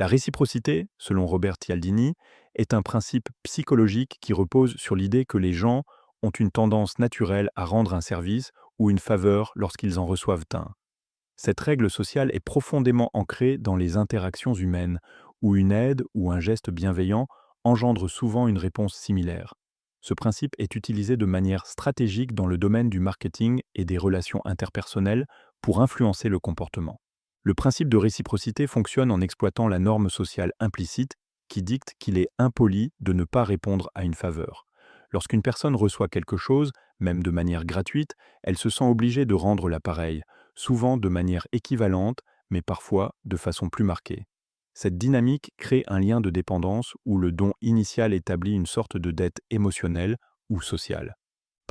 La réciprocité, selon Robert Cialdini, est un principe psychologique qui repose sur l'idée que les gens ont une tendance naturelle à rendre un service ou une faveur lorsqu'ils en reçoivent un. Cette règle sociale est profondément ancrée dans les interactions humaines, où une aide ou un geste bienveillant engendre souvent une réponse similaire. Ce principe est utilisé de manière stratégique dans le domaine du marketing et des relations interpersonnelles pour influencer le comportement. Le principe de réciprocité fonctionne en exploitant la norme sociale implicite qui dicte qu'il est impoli de ne pas répondre à une faveur. Lorsqu'une personne reçoit quelque chose, même de manière gratuite, elle se sent obligée de rendre l'appareil, souvent de manière équivalente, mais parfois de façon plus marquée. Cette dynamique crée un lien de dépendance où le don initial établit une sorte de dette émotionnelle ou sociale.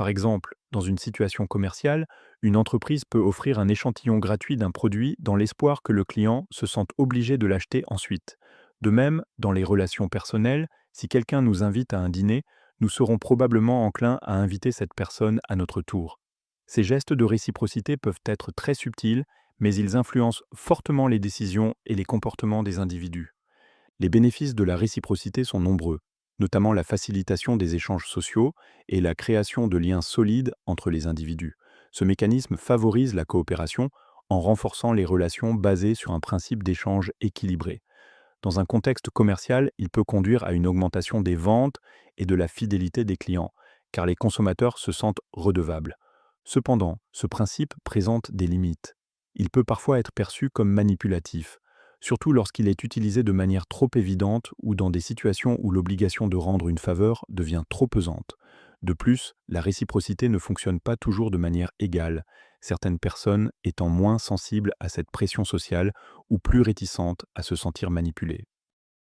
Par exemple, dans une situation commerciale, une entreprise peut offrir un échantillon gratuit d'un produit dans l'espoir que le client se sente obligé de l'acheter ensuite. De même, dans les relations personnelles, si quelqu'un nous invite à un dîner, nous serons probablement enclins à inviter cette personne à notre tour. Ces gestes de réciprocité peuvent être très subtils, mais ils influencent fortement les décisions et les comportements des individus. Les bénéfices de la réciprocité sont nombreux, notamment la facilitation des échanges sociaux et la création de liens solides entre les individus. Ce mécanisme favorise la coopération en renforçant les relations basées sur un principe d'échange équilibré. Dans un contexte commercial, il peut conduire à une augmentation des ventes et de la fidélité des clients, car les consommateurs se sentent redevables. Cependant, ce principe présente des limites. Il peut parfois être perçu comme manipulatif, surtout lorsqu'il est utilisé de manière trop évidente ou dans des situations où l'obligation de rendre une faveur devient trop pesante. De plus, la réciprocité ne fonctionne pas toujours de manière égale, certaines personnes étant moins sensibles à cette pression sociale ou plus réticentes à se sentir manipulées.